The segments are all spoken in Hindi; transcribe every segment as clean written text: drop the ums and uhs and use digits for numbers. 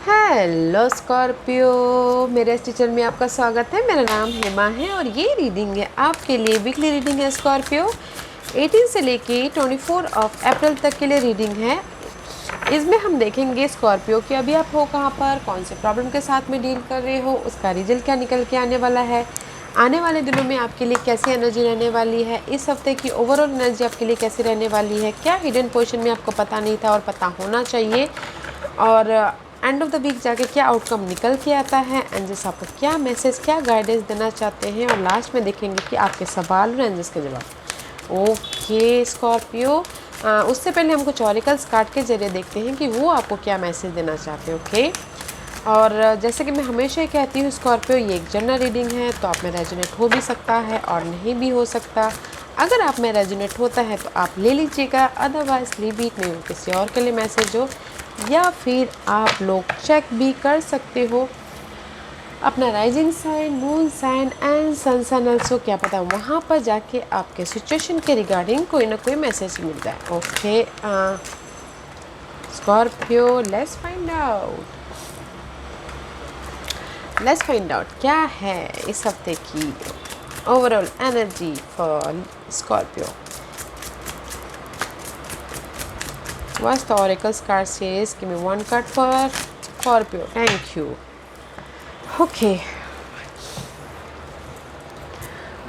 हेलो स्कॉर्पियो, मेरे इस टीचर में आपका स्वागत है। मेरा नाम हेमा है और ये रीडिंग है आपके लिए। वीकली रीडिंग है स्कॉर्पियो, 18 से लेके 24 ऑफ अप्रैल तक के लिए रीडिंग है। इसमें हम देखेंगे स्कॉर्पियो कि अभी आप हो कहाँ पर, कौन से प्रॉब्लम के साथ में डील कर रहे हो, उसका रिजल्ट क्या निकल के आने वाला है, आने वाले दिनों में आपके लिए कैसी एनर्जी रहने वाली है, इस हफ्ते की ओवरऑल एनर्जी आपके लिए कैसी रहने वाली है, क्या हिडन पोजीशन में आपको पता नहीं था और पता होना चाहिए, और एंड ऑफ द वीक जाके क्या आउटकम निकल के आता है, एंजल्स आपको क्या मैसेज, क्या गाइडेंस देना चाहते हैं, और लास्ट में देखेंगे कि आपके सवाल और एंजल्स के जवाब। ओके स्कॉर्पियो, उससे पहले हम कुछ ऑरिकल्स कार्ड के जरिए देखते हैं कि वो आपको क्या मैसेज देना चाहते हैं। ओके, और जैसे कि मैं हमेशा ही कहती हूँ स्कॉर्पियो, ये एक जनरल रीडिंग है, तो आप में रेजोनेट हो भी सकता है और नहीं भी हो सकता। अगर आप में रेजोनेट होता है तो आप ले लीजिएगा, अदरवाइज लीव इट, में किसी और के लिए मैसेज हो, या फिर आप लोग चेक भी कर सकते हो अपना rising sign, moon sign and sun sign also. क्या पता वहाँ पर जाके आपके सिचुएशन के रिगार्डिंग कोई ना कोई मैसेज मिल जाए। Okay Scorpio, let's find out क्या है इस हफ्ते की overall energy for Scorpio. What's the oracle card says? Give me one card for Scorpio. Thank you. Okay.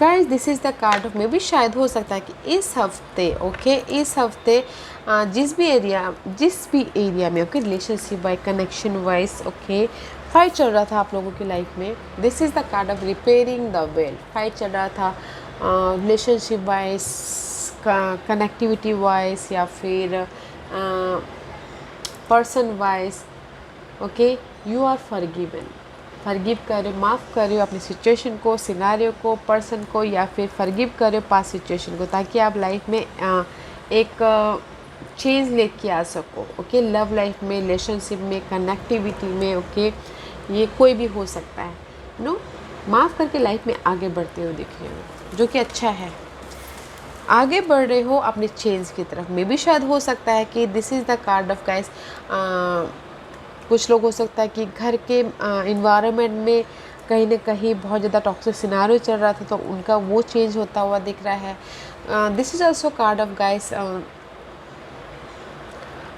Guys, this is the card of, में भी शायद हो सकता है कि इस हफ्ते इस हफ्ते जिस भी एरिया में relationship wise, connection wise fight चल रहा था आप लोगों की लाइफ में, this is the card of repairing the well. Fight चल रहा था रिलेशनशिप वाइज, कनेक्टिविटी वाइज, या फिर person wise. Okay, you are forgive कर रहे हो, माफ़ कर रहे हो अपनी सिचुएशन को, सिनारियो को, पर्सन को, या फिर फॉरगिव कर रहे हो पास्ट सिचुएशन को, ताकि आप लाइफ में एक चेंज लेके आ सको। ओके, लव लाइफ में, रिलेशनशिप में, कनेक्टिविटी में। ओके, ये कोई भी हो सकता है। माफ़ करके लाइफ में आगे बढ़ते हुए दिख रहे हो, जो कि अच्छा है। आगे बढ़ रहे हो अपने चेंज की तरफ में भी शायद हो सकता है कि this is the card of guys. कुछ लोग हो सकता है कि घर के इन्वायरमेंट में कहीं ना कहीं बहुत ज़्यादा टॉक्सिक सिनारियो चल रहा था, तो उनका वो चेंज होता हुआ दिख रहा है। This is also card of guys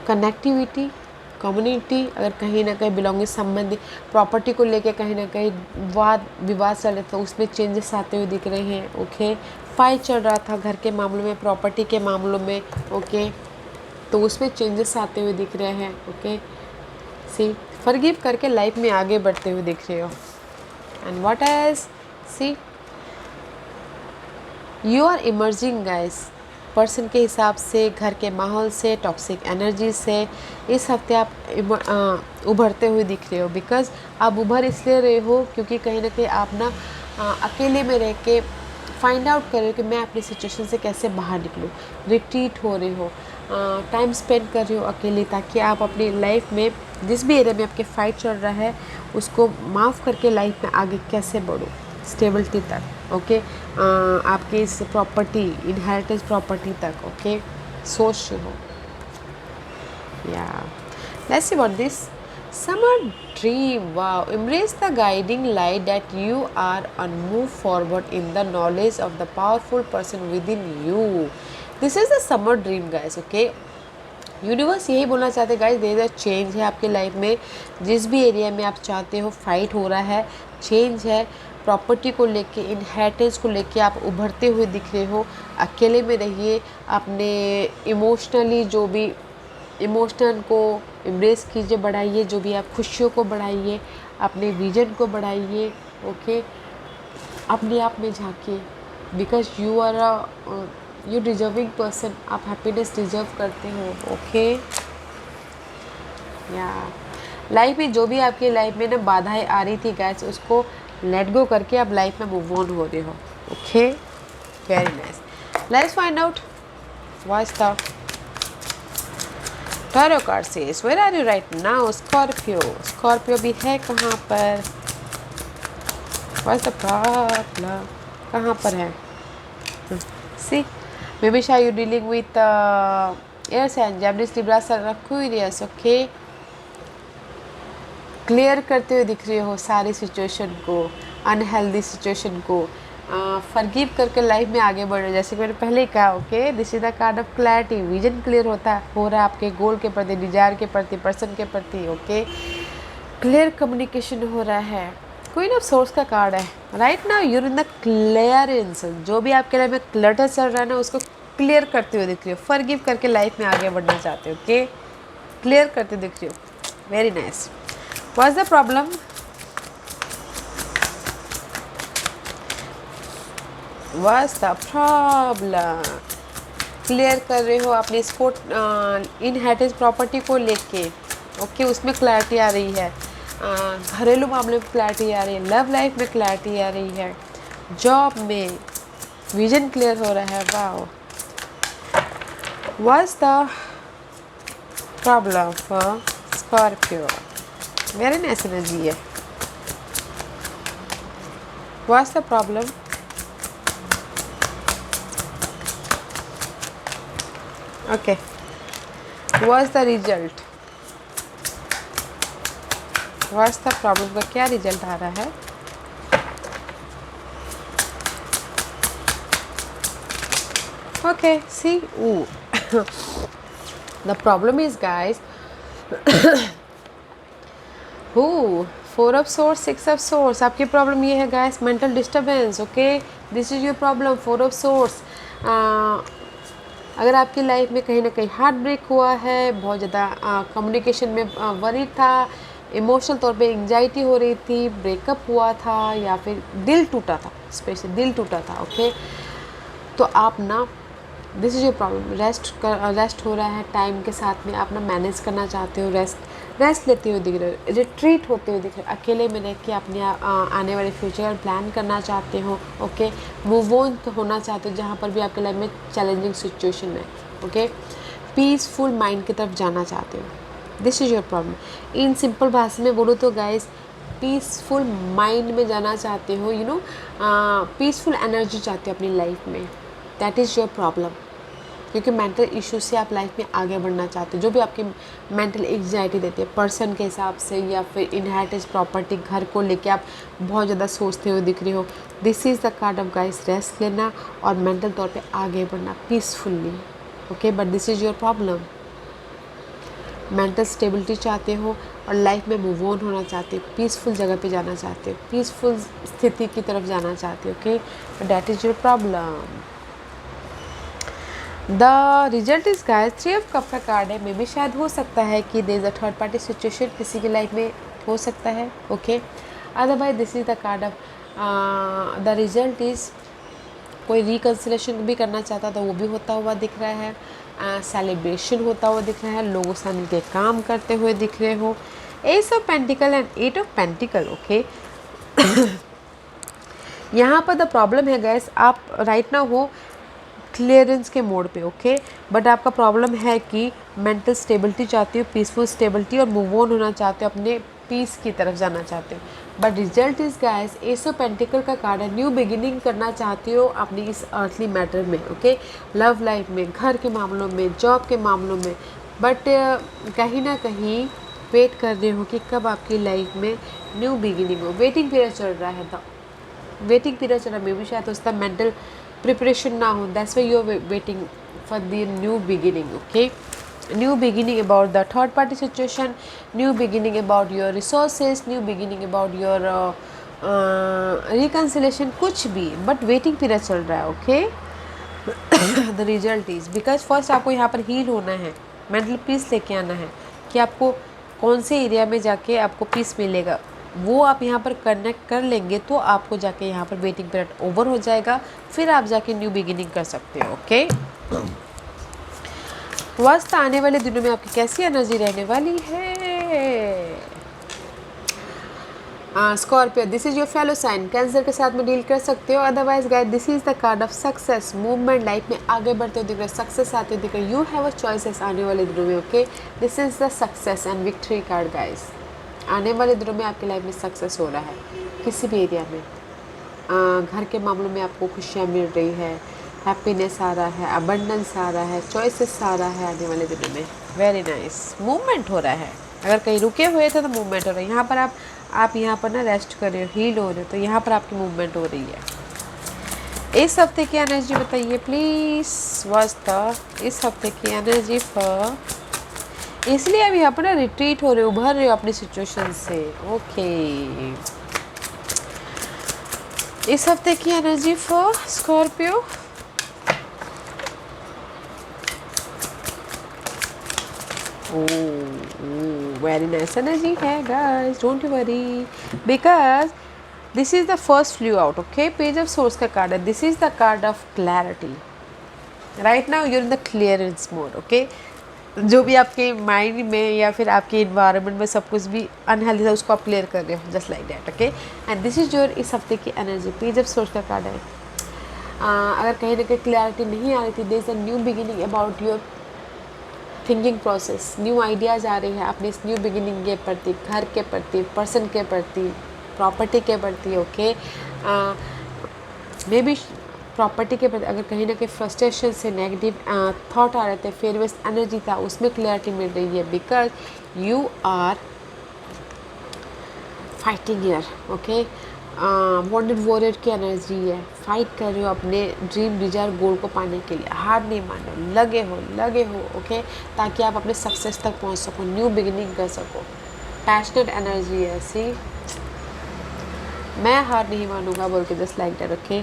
connectivity, community. अगर कहीं ना कहीं बिलोंगिंग संबंधी प्रॉपर्टी को लेके कहीं ना कहीं वाद विवाद चल रहे, तो उसमें चेंजेस आते हुए दिख रहे हैं। ओके, फाइट चल रहा था घर के मामलों में, प्रॉपर्टी के मामलों में। ओके, तो उसमें चेंजेस आते हुए दिख रहे हैं। ओके, सी फॉरगिव करके लाइफ में आगे बढ़ते हुए दिख रहे हो। And what else, see you are emerging guys. Person के हिसाब से, घर के माहौल से, टॉक्सिक एनर्जी से इस हफ्ते आप उभरते हुए दिख रहे हो। बिकॉज आप उभर इसलिए रहे हो क्योंकि कहीं ना कहीं आप अकेले में रह के फाइंड आउट कर रहे हो कि मैं अपनी सिचुएशन से कैसे बाहर निकलूँ। रिट्रीट हो रहे हो, टाइम स्पेंड कर रहे हो अकेले, ताकि आप अपनी लाइफ में जिस भी एरिया में आपके फाइट चल रहा है उसको माफ़ करके लाइफ में आगे कैसे बढ़ो, स्टेबिलिटी तक। ओके, आपके इस प्रॉपर्टी, इनहेरिटेंस प्रॉपर्टी तक। ओके, सोच रहे हो। या let's see what this summer dream. Wow, embrace the guiding light that you are and move forward in the knowledge of the powerful person within you. This is the summer dream guys. Okay, universe यही बोलना चाहते हैं guys, there is a change है आपके लाइफ में। जिस भी एरिया में आप चाहते हो फाइट हो रहा है, चेंज है। प्रॉपर्टी को लेके, इनहेरिटेंस को लेके आप उभरते हुए दिख रहे हो। अकेले में रहिए, अपने इमोशनली जो भी इमोशनल को एम्ब्रेस कीजिए, बढ़ाइए। जो भी आप खुशियों को बढ़ाइए, अपने विजन को बढ़ाइए। ओके, अपने आप में झांकिए। Because you are you deserving person, आप हैप्पीनेस डिजर्व करते हो। ओके, या लाइफ में जो भी आपकी लाइफ में बाधाएं आ रही थी गाइस, उसको लेट गो करके आप लाइफ में मूव ऑन हो रहे हो। Okay, very nice. Let's find out what's the tarot card says. Where are you right now Scorpio? Scorpio भी है कहाँ पर? What's the problem? कहाँ पर है? See maybe shy you dealing with air sign, Gemini, Libra, Aquarius. Okay, clear करते हुए दिख रहे हो सारी सिचुएशन को, अनहेल्दी सिचुएशन को फॉरगिव करके लाइफ में आगे बढ़ रहे हो। जैसे कि मैंने पहले ही कहा, okay, this is the card of clarity. Vision clear हो रहा है आपके गोल के प्रति, डिजायर के प्रति, पर्सन के प्रति। ओके, क्लियर कम्युनिकेशन हो रहा है। क्वीन ऑफ सोर्स का कार्ड है। Right now you're in the clearance. जो भी आपके लाइफ में क्लटर चल रहा है ना, उसको क्लियर करते हुए दिख रही हो, फॉरगिव करके लाइफ में आगे बढ़ना चाहते हो। ओके, क्लियर करते दिख रही हो। Very nice. What's the problem? What's the problem? Clear कर रहे हो अपनी स्पोर्ट इनहेरिटेंस प्रॉपर्टी को लेके। ओके, उसमें क्लैरिटी आ रही है। घरेलू मामले में क्लैरिटी आ रही है, लव लाइफ में क्लैरिटी आ रही है, जॉब में विजन क्लियर हो रहा है। Wow, what's the problem for Scorpio? Very nice energy है। What's the problem? Okay, what's the result? What's the problem का क्या रिजल्ट आ रहा है? Okay, see the problem is guys, four of swords, six of swords. आपकी प्रॉब्लम ये है guys, mental disturbance. Okay, this is your problem, four of source. अगर आपकी लाइफ में कहीं ना कहीं हार्ट ब्रेक हुआ है, बहुत ज़्यादा कम्युनिकेशन में वरी था, इमोशनल तौर पे एंजाइटी हो रही थी, ब्रेकअप हुआ था, या फिर दिल टूटा था, स्पेशली दिल टूटा था। ओके, तो आप ना, this is your problem. Rest हो रहा है टाइम के साथ में, आप ना मैनेज करना चाहते हो, रेस्ट लेते हुए दिख रहे हो, रिट्रीट होते हुए दिख रहे हो, अकेले में रह के अपने आने वाले फ्यूचर का प्लान करना चाहते हो। ओके, मूव ऑन होना चाहते हो जहाँ पर भी आपके लाइफ में चैलेंजिंग सिचुएशन है। ओके, पीसफुल माइंड की तरफ जाना चाहते हो। This is your problem. In simple भाषा में बोलो तो गाइस, पीसफुल माइंड में जाना चाहते हो, यू नो, पीसफुल एनर्जी चाहते हो अपनी लाइफ में। That is your problem. क्योंकि मेंटल इश्यूज से आप लाइफ में आगे बढ़ना चाहते हो, जो भी आपकी मेंटल एंजाइटी देती है, पर्सन के हिसाब से या फिर इनहेरिटेंस प्रॉपर्टी, घर को लेके आप बहुत ज़्यादा सोचते हुए दिख रही हो। This is the card of guys, rest लेना और मेंटल तौर पे आगे बढ़ना peacefully. Okay, but this is your problem. Mental stability चाहते हो और लाइफ में मूव ऑन होना चाहते हो, पीसफुल जगह पे जाना चाहते हो, पीसफुल स्थिति की तरफ जाना चाहते हो। Okay, that is your problem. The result is guys, three of cup का कार्ड है। मे भी शायद हो सकता है कि there is a third party situation किसी की लाइफ में हो सकता है। Okay, otherwise this is the card of the result is, कोई रिकन्सिलेशन भी करना चाहता था, वो भी होता हुआ दिख रहा है। सेलिब्रेशन होता हुआ दिख रहा है, लोगों से मिलकर काम करते हुए दिख रहे हो। Ace of pentacle and eight of pentacle. Okay, यहाँ पर द प्रॉब्लम है गैस, आप राइट नाउ हो क्लियरेंस के मोड पे। ओके, बट आपका प्रॉब्लम है कि मेंटल स्टेबिलिटी चाहती हो, पीसफुल स्टेबिलिटी, और मूव ऑन होना चाहते हो, अपने पीस की तरफ जाना चाहते हो। But result is guys, S of pentacle का कार्ड है। न्यू बिगिनिंग करना चाहती हो अपनी इस अर्थली मैटर में। ओके, लव लाइफ में, घर के मामलों में, जॉब के मामलों में, बट कहीं ना कहीं वेट कर रहे हो कि कब आपकी लाइफ में न्यू बिगिनिंग हो। वेटिंग पीरियड चल रहा है, था वेटिंग पीरियड चल रहा है। मे भी शायद उसका मेंटल प्रिपरेशन ना हो, that's why you are waiting for the new beginning. Okay, new beginning about the third party situation, new beginning about your resources, new beginning about your reconciliation, कुछ भी, बट वेटिंग पीरियड चल रहा है। Okay, the result is because first आपको यहाँ पर हील होना है, मेंटल पीस लेके आना है कि आपको कौन से एरिया में जाके आपको पीस मिलेगा, वो आप यहाँ पर कनेक्ट कर लेंगे तो आपको जाके यहाँ पर वेटिंग पीरियड ओवर हो जाएगा, फिर आप जाके न्यू बिगिनिंग कर सकते हो। ओके, वस्त आने वाले दिनों में आपकी कैसी एनर्जी रहने वाली है? Scorpio, this is your fellow sign. Cancer के साथ में डील कर सकते हो। Otherwise guys, this is the card of success, movement, life में आगे बढ़ते हुए दिख रहे हो, सक्सेस आते हुए दिख रहे हो। यू हैव अ चॉइसेस आने वाले दिनों में। Okay, this is the success and victory card guys. आने वाले दिनों में आपकी लाइफ में सक्सेस हो रहा है किसी भी एरिया में। घर के मामलों में आपको खुशियाँ मिल रही है, हैप्पीनेस आ रहा है, अबंडेंस आ रहा है, चॉइसेस आ रहा है आने वाले दिनों में। वेरी नाइस, मूवमेंट हो रहा है। अगर कहीं रुके हुए थे तो मूवमेंट हो रही है। यहाँ पर आप यहाँ पर ना रेस्ट कर रहे हो, हील हो रहे हो, तो यहाँ पर आपकी मूवमेंट हो रही है। इस हफ्ते की एनर्जी बताइए प्लीज़। इस हफ्ते की एनर्जी फॉर, इसलिए अभी यहाँ पर ना रिट्रीट हो रहे हो, उभर रहे हो अपनी सिचुएशन से। ओके, इस हफ्ते की energy for Scorpio. Very nice energy है guys, don't worry, because this is the first flu out. Okay, page of swords का कार्ड है, this is the card of clarity. Right now you're in the clearance mode. Okay, जो भी आपके माइंड में या फिर आपके इन्वायरमेंट में सब कुछ भी अनहेल्दी था उसको आप क्लियर कर रहे हो, just like that. Okay, and this is your इस हफ्ते की एनर्जी। पेज ऑफ सोर्स का कार्ड है। अगर कहीं ना कहीं क्लैरिटी नहीं आ रही थी, there is a new beginning about your thinking process, new ideas आ रही है अपने इस न्यू बिगिनिंग के प्रति, घर के प्रति, पर्सन के प्रति, प्रॉपर्टी के प्रति। ओके, मे बी प्रॉपर्टी के प्रति अगर कहीं ना कहीं फ्रस्ट्रेशन से नेगेटिव थॉट आ रहे थे, फेयरवेस एनर्जी था, उसमें क्लैरिटी मिल रही है, because you are fighting year. Okay, wanted warrior की एनर्जी है, फाइट कर रहे हो अपने ड्रीम डिजायर गोल को पाने के लिए, हार नहीं मान रहे हो, लगे हो। ओके, ताकि आप अपने सक्सेस तक पहुंच सको, न्यू बिगिनिंग कर सको। पैशनेट एनर्जी है, सी मैं हार नहीं मानूंगा बोल के, just like that. Okay,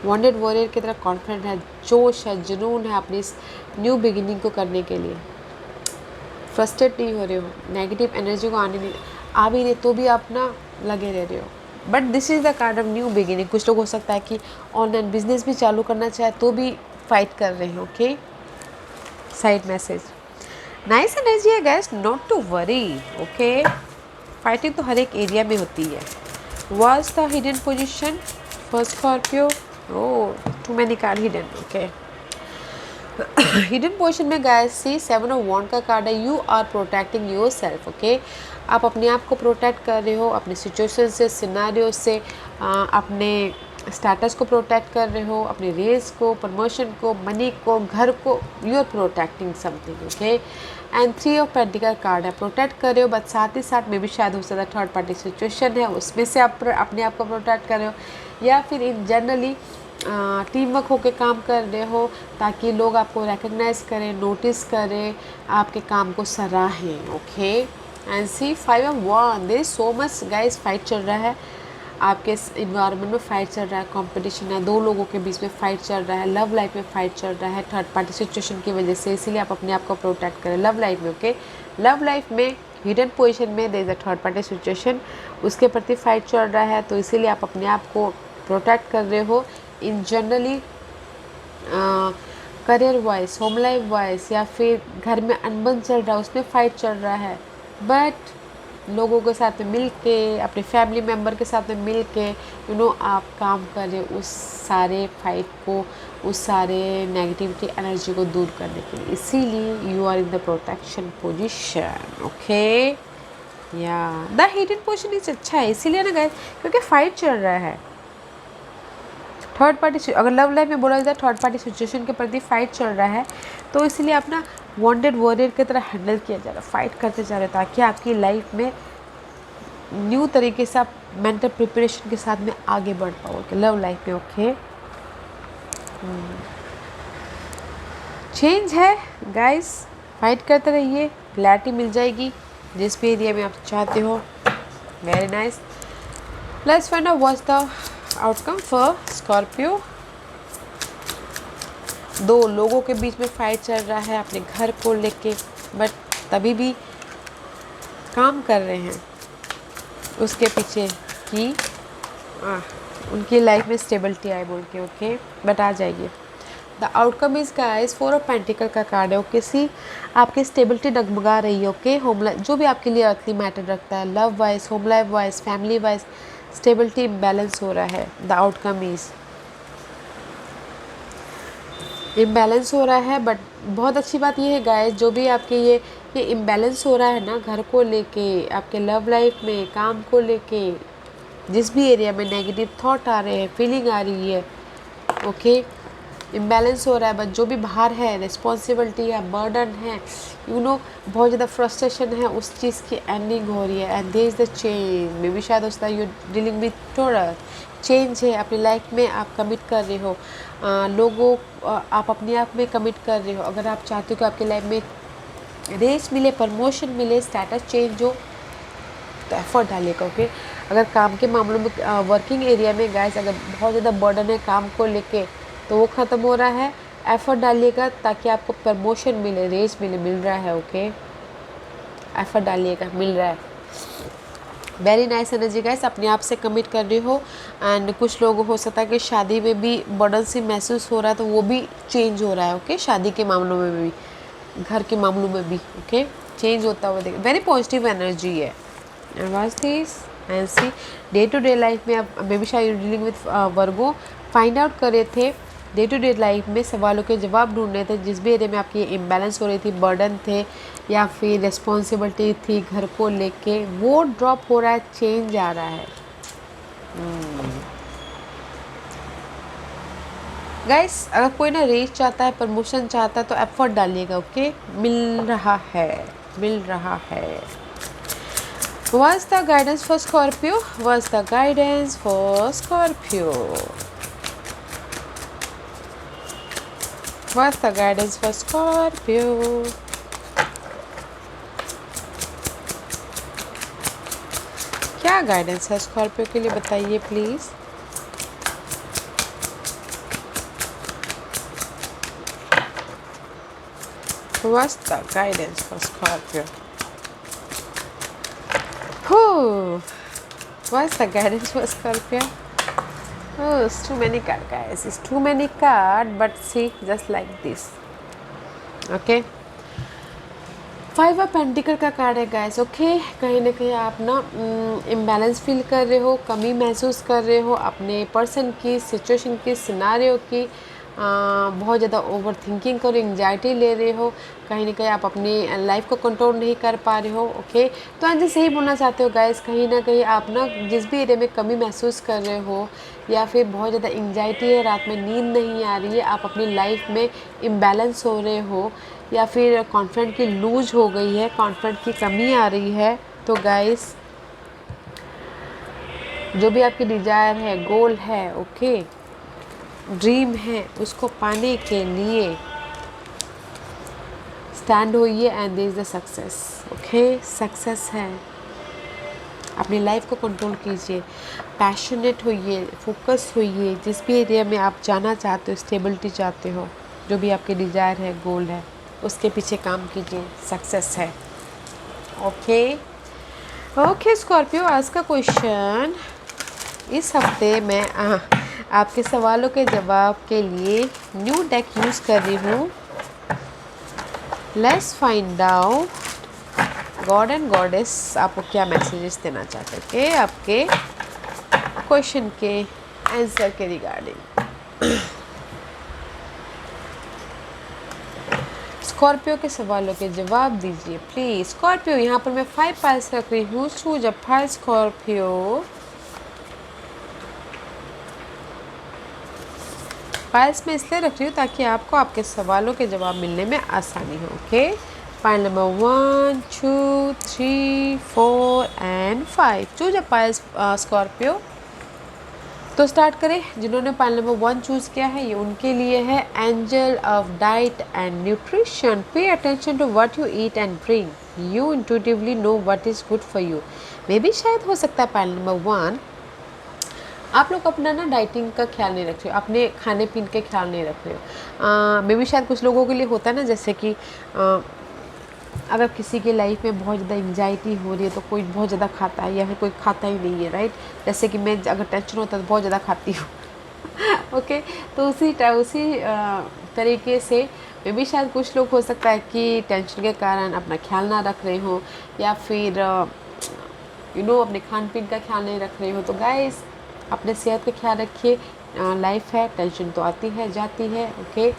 wanted warrior की तरह कॉन्फिडेंट है, जोश है, जुनून है अपनी इस न्यू बिगिनिंग को करने के लिए। फ्रस्ट्रेट नहीं हो रहे हो, नेगेटिव एनर्जी को आ भी नहीं तो भी आप ना लगे रह रहे हो, but this is the card of new beginning. कुछ लोग हो सकता है कि ऑनलाइन बिजनेस भी चालू करना चाहे तो भी फाइट कर रहे हैं। Okay, side message, nice energy है guys, not to worry. Okay, fighting तो हर एक एरिया में होती है। Was the hidden position for Scorpio, oh too many card hidden. Okay, hidden position में गाइस सी 7 ऑफ वॉन्ड का कार्ड है, you are protecting yourself. Okay, आप अपने आप को प्रोटेक्ट कर रहे हो, अपने सिचुएशन से, सिनारियो से, अपने स्टेटस को प्रोटेक्ट कर रहे हो, अपने रेस को, प्रमोशन को, मनी को, घर को, you are protecting something. Okay, and 3 of pentacle card है, प्रोटेक्ट कर रहे हो, बट साथ ही साथ में भी शायद हो सकता है थर्ड पार्टी सिचुएशन है, उसमें से आप अपने आप को प्रोटेक्ट कर रहे हो, या फिर इन जनरली टीम वर्क होकर काम कर रहे हो ताकि लोग आपको रिकग्नाइज करें, नोटिस करें, आपके काम को सराहें। Okay, and see 5 of wand, there is so much guys, fight चल रहा है आपके इन्वायरमेंट में, फाइट चल रहा है, कंपटीशन है, दो लोगों के बीच में फाइट चल रहा है, लव लाइफ में फाइट चल रहा है थर्ड पार्टी सिचुएशन की वजह से, इसीलिए आप अपने आप को प्रोटेक्ट करें लव लाइफ में। ओके, लव लाइफ में हिडन पोजीशन में there is a third party situation, उसके प्रति फाइट चल रहा है, तो इसीलिए आप अपने आप को प्रोटेक्ट कर रहे हो। इन generally career wise, home life wise, या फिर घर में अनबन चल रहा है उसमें फाइट चल रहा है, बट लोगों के साथ में मिल के, अपने फैमिली मेम्बर के साथ में मिल के आप काम कर रहे हो उस सारे फाइट को, उस सारे नेगेटिविटी एनर्जी को दूर करने के लिए, इसीलिए you are in the protection position. Okay, या द हिडन पोजिशन इज अच्छा है इसीलिए ना गाइस, क्योंकि फाइट चल रहा है थर्ड पार्टी। अगर लव लाइफ में बोला जाए थर्ड पार्टी सिचुएशन के प्रति फाइट चल रहा है, तो इसलिए आप ना वॉन्टेड वॉरियर की तरह हैंडल किया जा रहा है, फाइट करते जा रहे हैं, ताकि आपकी लाइफ में न्यू तरीके से आप मेंटल प्रिपरेशन के साथ में आगे बढ़ पाओगे लव लाइफ में। ओके, चेंज है गाइस, फाइट करते रहिए, क्लैरिटी मिल जाएगी जिस भी एरिया में आप चाहते हो। Very nice, let's find out what's the outcome for Scorpio. दो लोगों के बीच में फाइट चल रहा है अपने घर को लेके, बट तभी भी काम कर रहे हैं उसके पीछे कि उनकी लाइफ में स्टेबिलिटी आए बोल के। ओके, बट आ जाएगी। The outcome is guys 4 of pentacle का कार्ड है। ओके, सी आपकी स्टेबिलिटी डगमगा रही है। ओके, होम लाइफ जो भी आपके लिए अर्थली मैटर रखता है, love wise, home life wise, family wise, stability imbalance हो रहा है। द आउटकम इज इम्बैलेंस हो रहा है, बट बहुत अच्छी बात ये है गाइस, जो भी आपके ये इम्बैलेंस हो रहा है ना, घर को लेके, आपके लव लाइफ में, काम को लेके, जिस भी एरिया में नेगेटिव थॉट आ रहे हैं, फीलिंग आ रही है, ओके, इम्बैलेंस हो रहा है, बट जो भी बाहर है, रिस्पॉन्सिबिलिटी है, बर्डन है, बहुत ज़्यादा फ्रस्ट्रेशन है, उस चीज़ की एंडिंग हो रही है। And there is the change, maybe शायद होता है you dealing with Taurus, change है अपनी लाइफ में, आप कमिट कर रहे हो लोगों, आप अपने आप में कमिट कर रहे हो। अगर आप चाहते हो कि आपकी लाइफ में रेस मिले, प्रमोशन मिले, स्टेटस चेंज हो, तो एफर्ट डालिएगा। ओके, अगर काम के मामलों में, वर्किंग एरिया में गाइस अगर बहुत ज़्यादा बर्डन है काम को लेके, तो वो ख़त्म हो रहा है, एफर्ट डालिएगा ताकि आपको प्रमोशन मिले, रेस मिले, मिल रहा है। ओके, एफर्ट डालिएगा, मिल रहा है। वेरी नाइस एनर्जी गाइस, अपने आप से कमिट कर रहे हो। एंड कुछ लोग हो सकता है कि शादी में भी बर्डन सी महसूस हो रहा है, तो वो भी चेंज हो रहा है। ओके, शादी के मामलों में भी, घर के मामलों में भी ओके चेंज होता हुआ देखिए, वेरी पॉजिटिव एनर्जी है। Was this and see day to day life में आप मे बी शायद dealing with Virgo, find out कर रहे थे डे टू डे लाइफ में, सवालों के जवाब ढूंढ रहे थे। जिस भी एरिया में आपकी इम्बैलेंस हो रही थी, बर्डन थे या फिर रिस्पॉन्सिबिलिटी थी घर को लेके, वो ड्रॉप हो रहा है, चेंज आ रहा है। गाइस अगर कोई ना रेस चाहता है, प्रमोशन चाहता है, तो एफर्ट डालिएगा। ओके, मिल रहा है, मिल रहा है। What's the guidance for Scorpio? What's the guidance for Scorpio? What's the guidance for Scorpio? क्या गाइडेंस है स्कॉर्पियो के लिए, बताइए please. What's the guidance for Scorpio? What's the guidance for Scorpio? Oh, it's too many cards, guys. It's too many cards, but see, just like this. Okay. 5 of pentacle का कार्ड है गाइस। ओके, कहीं ना कहीं आप ना इम्बैलेंस फील कर रहे हो, कमी महसूस कर रहे हो अपने पर्सन की, सिचुएशन की, सिनारियो की, बहुत ज़्यादा ओवर थिंकिंग करो, एंजाइटी ले रहे हो, कहीं ना कहीं आप अपनी लाइफ को कंट्रोल नहीं कर पा रहे हो। ओके, तो आज सही बोलना चाहते हो गाइस, कहीं ना कहीं आप ना जिस भी एरिया में कमी महसूस कर रहे हो या फिर बहुत ज़्यादा एंजाइटी है, रात में नींद नहीं आ रही है, आप अपनी लाइफ में इम्बैलेंस हो रहे हो या फिर कॉन्फिडेंट की लूज हो गई है, कॉन्फिडेंट की कमी आ रही है, तो गाइस जो भी आपकी डिज़ायर है, गोल है, ओके, ड्रीम है, उसको पाने के लिए स्टैंड होइए and there is the success. Okay, success है। अपनी लाइफ को कंट्रोल कीजिए, पैशनेट होइए, फोकस होइए, जिस भी एरिया में आप जाना चाहते हो, स्टेबिलिटी चाहते हो, जो भी आपके डिज़ायर है, गोल है, उसके पीछे काम कीजिए, सक्सेस है। ओके ओके स्कॉर्पियो, आज का क्वेश्चन इस हफ्ते मैं आपके सवालों के जवाब के लिए न्यू डेक यूज़ कर रही हूँ। Let's find out God and goddess आपको क्या मैसेजेस देना चाहते हैं कि आपके क्वेश्चन के आंसर के रिगार्डिंग। स्कॉर्पियो के सवालों के जवाब दीजिए प्लीज। स्कॉर्पियो, यहाँ पर मैं 5 पाइल्स रख रही हूँ। Choose a pile Scorpio. Piles में इसलिए रख रही हूँ ताकि आपको आपके सवालों के जवाब मिलने में आसानी हो। Okay, pile number 1, 2, 3, 4 and 5। Choose a pile Scorpio. तो स्टार्ट करें। जिन्होंने पाइल नंबर 1 चूज़ किया है, ये उनके लिए है angel of diet and nutrition. Pay attention to what you eat and drink. You intuitively know what is good for you. Maybe शायद हो सकता है पाइल नंबर 1 आप लोग अपना ना डाइटिंग का ख्याल नहीं रख रहे हो, अपने खाने पीने के ख्याल नहीं रख रहे हो। मे बी शायद कुछ लोगों के लिए होता है ना, जैसे कि अगर किसी के लाइफ में बहुत ज़्यादा एंजाइटी हो रही है तो कोई बहुत ज़्यादा खाता है या फिर कोई खाता ही नहीं है, राइट। जैसे कि मैं अगर टेंशन होता है तो बहुत ज़्यादा खाती हूँ। ओके, तो उसी तरीके से मे बी शायद कुछ लोग हो सकता है कि टेंशन के कारण अपना ख्याल ना रख रहे हो या फिर अपने खान पीन का ख्याल नहीं रख रहे हो। तो गाइस, अपने सेहत का ख्याल रखिए। लाइफ है, टेंशन तो आती है जाती है। Okay,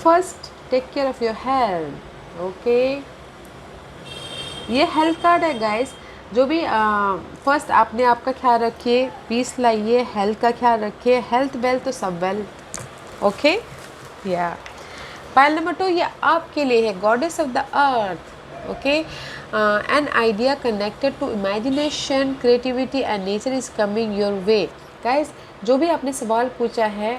first take care of your health. Okay, ये हेल्थ कार्ड है गाइस। जो भी फर्स्ट अपने आप का ख्याल रखिए, पीस लाइए, हेल्थ का ख्याल रखिए। हेल्थ वेल्थ तो सब वेल्थ। ओके, या पाइल नंबर 2 ये आपके लिए है, goddess of the earth. Okay, an idea connected to imagination, creativity and nature is coming your way. Guys, जो भी आपने सवाल पूछा है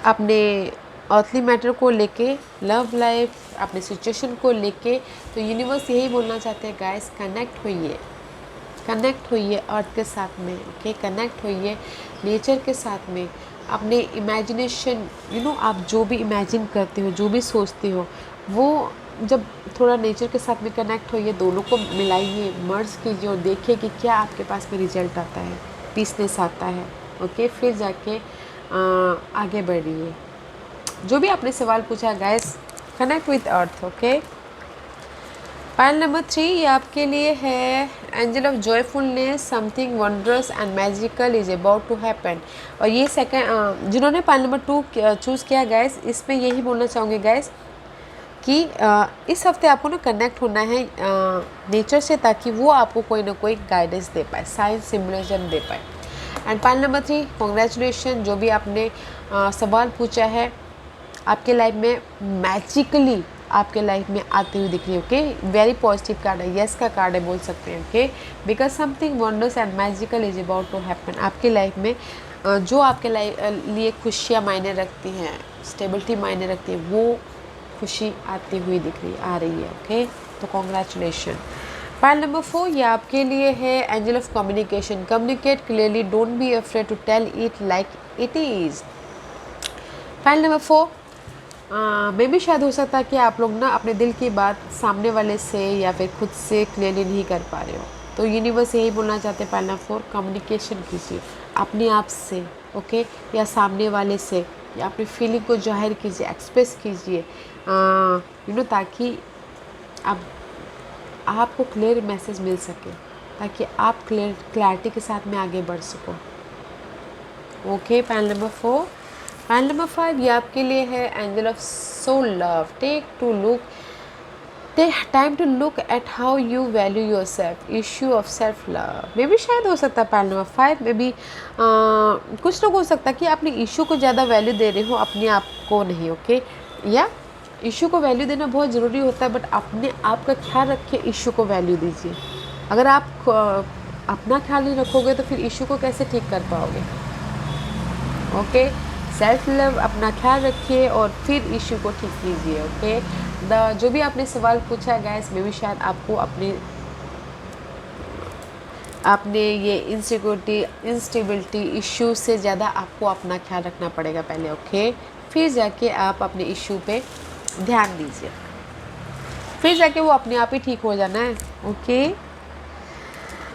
अपने अर्थली मैटर को लेके, लव लाइफ, अपने सिचुएशन को लेके, तो यूनिवर्स यही बोलना चाहते हैं गाइस, कनेक्ट होइए अर्थ के साथ में। ओके, कनेक्ट होइए नेचर के साथ में, अपने इमेजिनेशन, आप जो भी इमेजिन करते हो, जो भी सोचते हो, वो जब थोड़ा नेचर के साथ में कनेक्ट होइए, दोनों को मिलाइए, मर्ज कीजिए और देखिए कि क्या आपके पास में रिजल्ट आता है, पीसनेस आता है। ओके, फिर जाके आगे बढ़िए। जो भी आपने सवाल पूछा guys, connect with earth. Okay, pile number 3 ये आपके लिए है, angel of joyfulness, something wondrous and magical is about to happen. और ये सेकंड, जिन्होंने पाइल नंबर 2 चूज़ किया गाइस, इसमें यही बोलना चाहूँगी गाइस कि इस हफ्ते आपको ना कनेक्ट होना है नेचर से, ताकि वो आपको कोई ना कोई गाइडेंस दे पाए, साइंस सिमुलेशन दे पाए। एंड पाइल नंबर 3, कॉन्ग्रेचुलेशन, जो भी आपने सवाल पूछा है आपके लाइफ में मैजिकली आपके लाइफ में आती हुई दिख रही है। ओके, वेरी पॉजिटिव कार्ड है, यस का कार्ड है बोल सकते हैं। Okay, because something wonders and magical is about to happen. आपके लाइफ में जो आपके लिए खुशियाँ मायने रखती हैं, स्टेबिलिटी मायने रखती है, वो खुशी आती हुई दिख रही आ रही है। ओके, तो कॉन्ग्रेचुलेशन। पाइल नंबर 4 ये आपके लिए है, angel of communication, communicate clearly, don't be afraid to tell it like it is. Pile number 4 मे भी शायद हो सकता है कि आप लोग ना अपने दिल की बात सामने वाले से या फिर खुद से क्लियरली नहीं कर पा रहे हो, तो यूनिवर्स यही बोलना चाहते हैं, पाइल नंबर 4 कम्युनिकेशन कीजिए अपने आप से। ओके, या सामने वाले से, या अपनी फीलिंग को जाहिर कीजिए, एक्सप्रेस कीजिए, ताकि आपको क्लियर मैसेज मिल सके, ताकि आप क्लैरिटी के साथ में आगे बढ़ सको। Okay, pile number 4। Pile number 5 ये आपके लिए है, angel of soul love, take time to look at how you value yourself, issue of self love. मे भी शायद हो सकता है पाइल नंबर 5 में भी कुछ लोग हो सकता है कि अपने इशू को ज़्यादा वैल्यू दे रहे हो, अपने आप को नहीं। ओके, या इशू को वैल्यू देना बहुत ज़रूरी होता है, बट अपने आप का ख्याल रखिए, इशू को वैल्यू दीजिए। अगर आप अपना ख्याल नहीं रखोगे तो फिर इशू को कैसे ठीक कर पाओगे। ओके, सेल्फ लव, अपना ख्याल रखिए और फिर इशू को ठीक कीजिए। ओके, जो भी आपने सवाल पूछा गाइस, में भी शायद आपको अपने ये इंस्टेबिलिटी इशू से ज़्यादा आपको अपना ख्याल रखना पड़ेगा पहले। ओके, फिर जाके आप अपने इशू पे ध्यान दीजिए, फिर जाके वो अपने आप ही ठीक हो जाना है। Okay,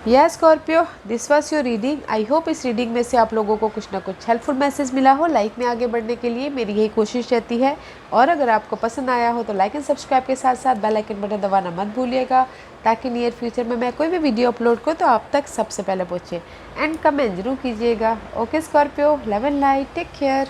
yes Scorpio, this was your reading. I hope इस रीडिंग में से आप लोगों को कुछ ना कुछ हेल्पफुल मैसेज मिला हो। लाइफ में आगे बढ़ने के लिए मेरी यही कोशिश रहती है, और अगर आपको पसंद आया हो तो लाइक एंड सब्सक्राइब के साथ साथ बेल आइकन बटन दबाना मत भूलिएगा, ताकि नियर फ्यूचर में मैं कोई भी वीडियो अपलोड करूँ तो आप तक सबसे पहले पहुँचे। एंड कमेंट जरूर कीजिएगा। Okay Scorpio, love and light, take care.